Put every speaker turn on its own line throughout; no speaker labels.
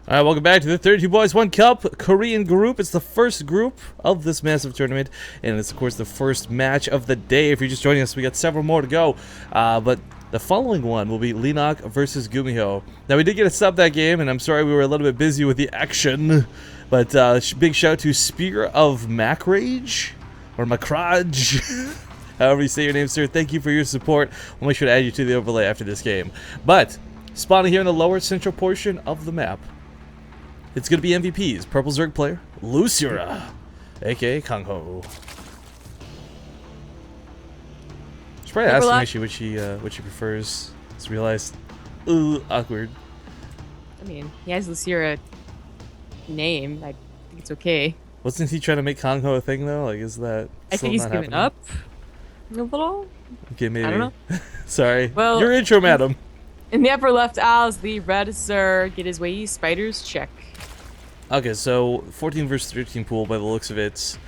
All right, welcome back to the 32Boys1Cup Korean group. It's the first group of this massive tournament, and it's, of course, the first match of the day. If you're just joining us, we got several more to go, but the following one will be Linok versus Gumiho. Now, we did get a sub that game, and I'm sorry we were a little bit busy with the action, but big shout to Spear of Macrage, or Macrage, however you say your name, sir. Thank you for your support. We'll make sure to add you to the overlay after this game. But, spawning here in the lower central portion of the map, it's going to be MVPs. Purple Zerg player, Losira, a.k.a. Kangho. Should probably ask him actually which he prefers. Just realized, awkward.
I mean, he has Losira name. I think it's okay.
Wasn't he trying to make Kangho a thing though? Like, is that?
I think he's given up a little.
Okay, maybe.
I don't know.
Sorry.
Well,
your intro, madam.
In the upper left aisles, the red Zerg get his way. Spiders check.
Okay, so 14 versus 13 pool by the looks of it.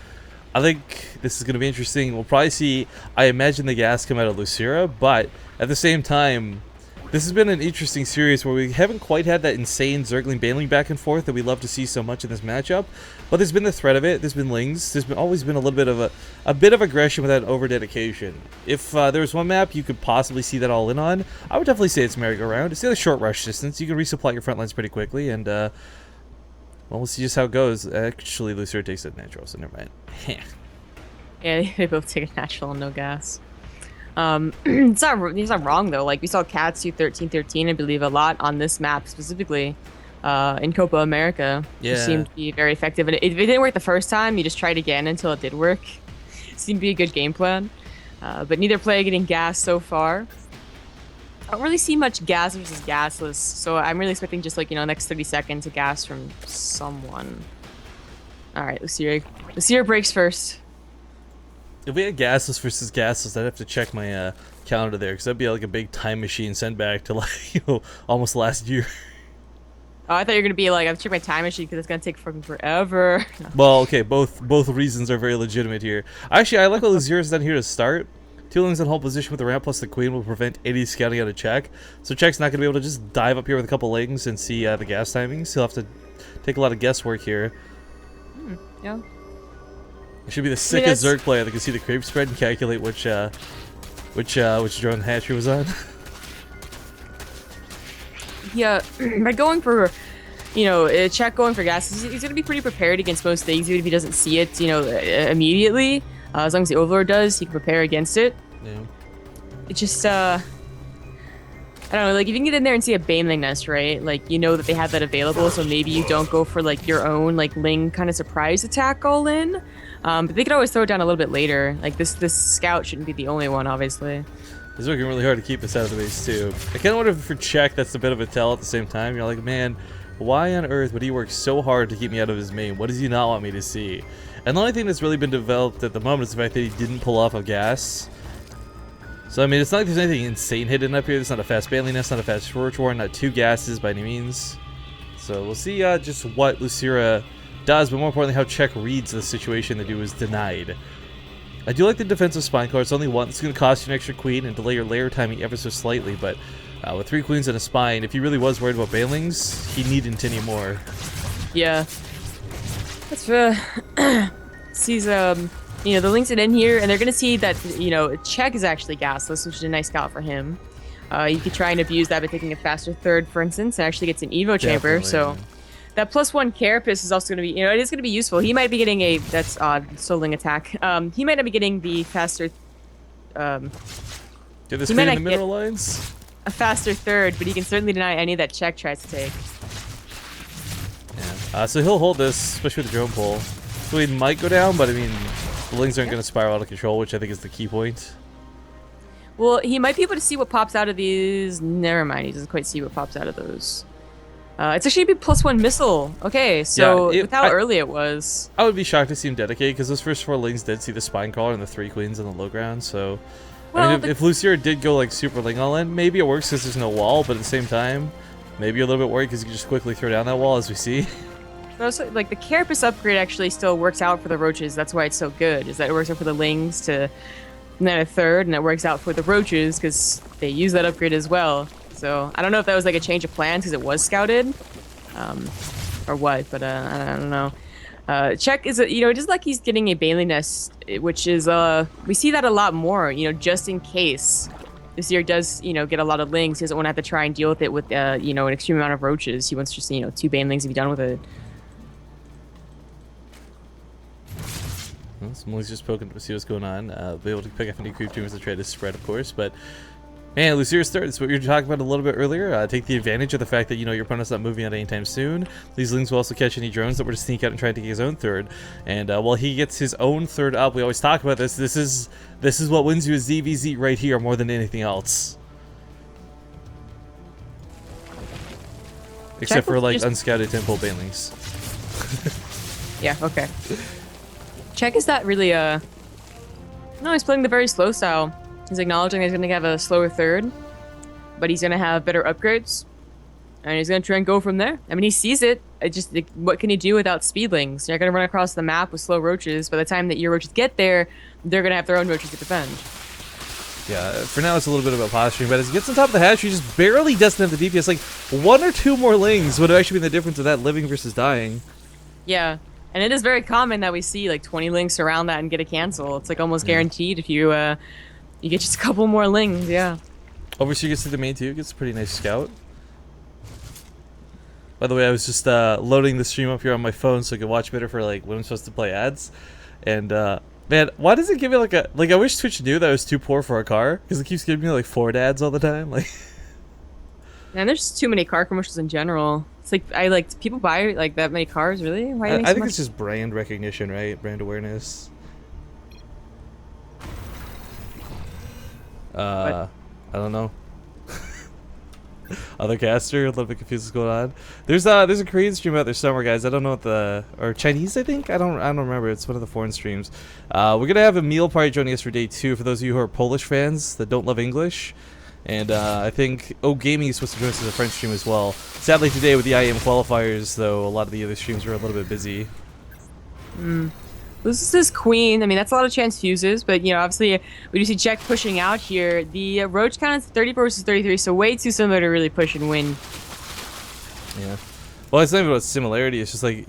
I think this is going to be interesting. We'll probably see, I imagine, the gas come out of Losira, but at the same time, this has been an interesting series where we haven't quite had that insane Zergling Baneling back and forth that we love to see so much in this matchup. But there's been the threat of it. There's been Lings. There's always been a little bit of a bit of aggression without over dedication. If there was one map you could possibly see that all in on, I would definitely say it's merry-go-round. It's got a short rush distance. You can resupply your front lines pretty quickly, and well, we'll see just how it goes. Actually, Losira takes it natural, so never mind.
Yeah, they both take a natural and no gas. It's not wrong though. Like, we saw Katsu 13-13, I believe, a lot on this map specifically in Copa America.
Yeah.
It seemed to be very effective. And if it didn't work the first time, you just tried again until it did work. It seemed to be a good game plan. But neither player getting gas so far. I don't really see much gas versus gasless, so I'm really expecting just, like, next 30 seconds of gas from someone. Alright, Losira breaks first.
If we had gasless versus gasless, I'd have to check my calendar there, because that'd be like a big time machine sent back to, like, almost last year.
Oh, I thought you were gonna be like, I've checked my time machine because it's gonna take fucking forever.
Well, okay, both reasons are very legitimate here. Actually, I like what Losira's done here to start. Two Lings in hold position with the ramp plus the queen will prevent any scouting out of check. So check's not going to be able to just dive up here with a couple Lings and see the gas timings. He'll have to take a lot of guesswork here.
Yeah.
It should be the sickest Zerg player that can see the creep spread and calculate which drone hatchery was on.
Yeah, by going for, check going for gas, he's going to be pretty prepared against most things, even if he doesn't see it, immediately. As long as the Overlord does, he can prepare against it.
Yeah.
It's just, I don't know, like, if you can get in there and see a Baneling nest, right? Like, you know that they have that available, so maybe you don't go for, like, your own, like, Ling kind of surprise attack all in. But they could always throw it down a little bit later. Like, this scout shouldn't be the only one, obviously.
It's working really hard to keep us out of the base, too. I kind of wonder if for check, that's a bit of a tell at the same time. You're like, man, why on earth would he work so hard to keep me out of his main? What does he not want me to see? And the only thing that's really been developed at the moment is the fact that he didn't pull off a gas. So, I mean, it's not like there's anything insane hidden up here. There's not a fast Baneling nest, not a fast Shorch War, not two gases by any means. So, we'll see just what Losira does, but more importantly, how check reads the situation that he was denied. I do like the defensive spine card. It's only one. It's going to cost you an extra queen and delay your layer timing ever so slightly, but with 3 queens and a spine, if he really was worried about Banelings, he needn't any more.
Yeah. That's sees the Lings are in here, and they're gonna see that check is actually gasless, which is a nice scout for him. You could try and abuse that by taking a faster third, for instance, and actually gets an Evo chamber. So that +1 carapace is also gonna be, it is gonna be useful. He might be getting that's odd, Soling attack. He might not be getting the faster.
Did this fit in the mineral lines?
A faster third, but he can certainly deny any that check tries to take.
Yeah. So he'll hold this, especially with the drone pull. So he might go down, but I mean, the Lings aren't going to spiral out of control, which I think is the key point.
Well, he might be able to see what pops out of these. Never mind, he doesn't quite see what pops out of those. It's actually a big +1 missile. Okay, so with how early it was.
I would be shocked to see him dedicate, because those first 4 Lings did see the spine crawler and the 3 queens on the low ground, so... Well, I mean, if Losira did go like super Ling all in, maybe it works because there's no wall, but at the same time, maybe you're a little bit worried because you can just quickly throw down that wall, as we see.
Also, like, the carapace upgrade actually still works out for the roaches. That's why it's so good, is that it works out for the Lings to net a third, and it works out for the roaches because they use that upgrade as well. So I don't know if that was like a change of plans because it was scouted, or what, but I don't know. Czech is, just like he's getting a Bailey nest, which is, we see that a lot more, just in case this year does, get a lot of lings. He doesn't want to have to try and deal with it with, an extreme amount of roaches. He wants just, 2 banelings to be done with it.
Well, someone's just poking to see what's going on. Be able to pick up any creep teams to try to spread, of course, but man, Losira's third. That's what you were talking about a little bit earlier. Take the advantage of the fact that, your opponent's not moving out anytime soon. These lings will also catch any drones that were to sneak out and try to get his own third. And while he gets his own third up, we always talk about this. This is what wins you a ZVZ right here more than anything else. Except for, like, unscouted temple banelings.
Yeah, okay. Czech is not really, no, he's playing the very slow style. He's acknowledging he's going to have a slower third, but he's going to have better upgrades, and he's going to try and go from there. I mean, he sees it. What can he do without speedlings? You're going to run across the map with slow roaches. By the time that your roaches get there, they're going to have their own roaches to defend.
Yeah, for now it's a little bit about posturing, but as he gets on top of the hatch, he just barely doesn't have the DPS. Like, 1 or 2 more lings would have actually been the difference of that living versus dying.
Yeah. And it is very common that we see like 20 links around that and get a cancel. It's like almost guaranteed if you you get just a couple more lings, yeah.
Overseer gets to the main too, gets a pretty nice scout. By the way, I was just loading the stream up here on my phone so I could watch better for like when I'm supposed to play ads. And man, why does it give me like I wish Twitch knew that I was too poor for a car, because it keeps giving me like Ford ads all the time. Like,
man, there's just too many car commercials in general. It's like people buy like that many cars, really? Why
I think it's just brand recognition, right? Brand awareness. I don't know. Other caster, a little bit confused what's going on. There's a Korean stream out there somewhere, guys. I don't know what or Chinese, I think. I don't remember. It's one of the foreign streams. We're gonna have a meal party joining us for day 2 for those of you who are Polish fans that don't love English. And I think Gaming is supposed to join us as a French stream as well. Sadly today with the IEM qualifiers, though, a lot of the other streams were a little bit busy.
This is Queen. I mean, that's a lot of transfuses, but obviously we do see Czech pushing out here. The roach count is 30 versus 33, so way too similar to really push and win.
Yeah. Well, it's not even about similarity. It's just like,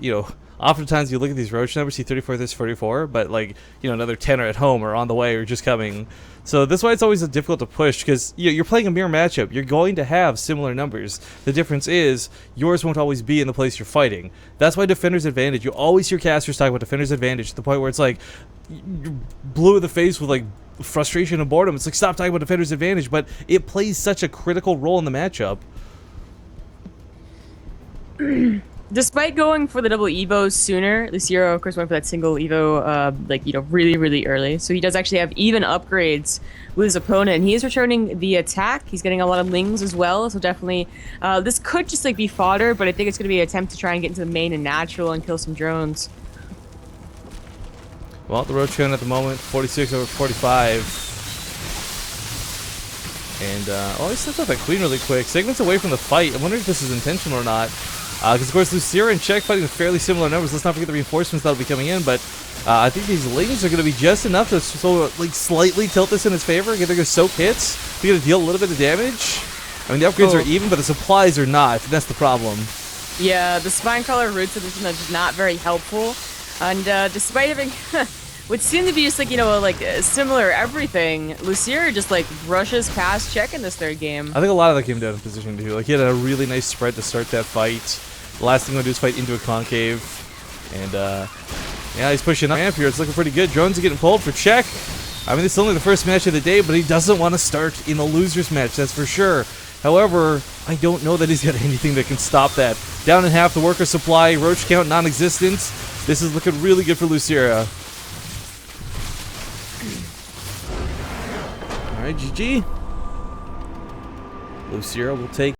oftentimes you look at these roach numbers, see 34 this 44, but like, another 10 are at home or on the way or just coming. So that's why it's always difficult to push, because you're playing a mirror matchup. You're going to have similar numbers. The difference is yours won't always be in the place you're fighting. That's why defender's advantage. You always hear casters talk about defender's advantage to the point where it's like you're blue in the face with like frustration and boredom. It's like, stop talking about defender's advantage, but it plays such a critical role in the matchup.
Despite going for the double Evo sooner, Losira, of course, went for that single Evo, really, really early. So he does actually have even upgrades with his opponent. And he is returning the attack. He's getting a lot of lings as well. So definitely, this could just like be fodder, but I think it's going to be an attempt to try and get into the main and natural and kill some drones.
Well, the roach count at the moment, 46 over 45. And, he stepped out that queen really quick. Segment's away from the fight. I wonder if this is intentional or not. Because, of course, Losira and Czech fighting with fairly similar numbers. Let's not forget the reinforcements that'll be coming in. But I think these lings are going to be just enough to slightly tilt this in his favor. They're going to soak hits. They're going to deal a little bit of damage. I mean, the upgrades are even, but the supplies are not. That's the problem.
Yeah, the spine color roots edition is just not very helpful. And despite having what seemed to be just similar everything, Losira just rushes past Czech in this third game.
I think a lot of that came down to position too. Like, he had a really nice spread to start that fight. The last thing we'll do is fight into a concave. And yeah, he's pushing up ramp here. It's looking pretty good. Drones are getting pulled for Czech. I mean, this is only the first match of the day, but he doesn't want to start in the losers match, that's for sure. However, I don't know that he's got anything that can stop that. Down in half the worker supply, roach count non-existent. This is looking really good for Losira. Alright, GG. Losira will take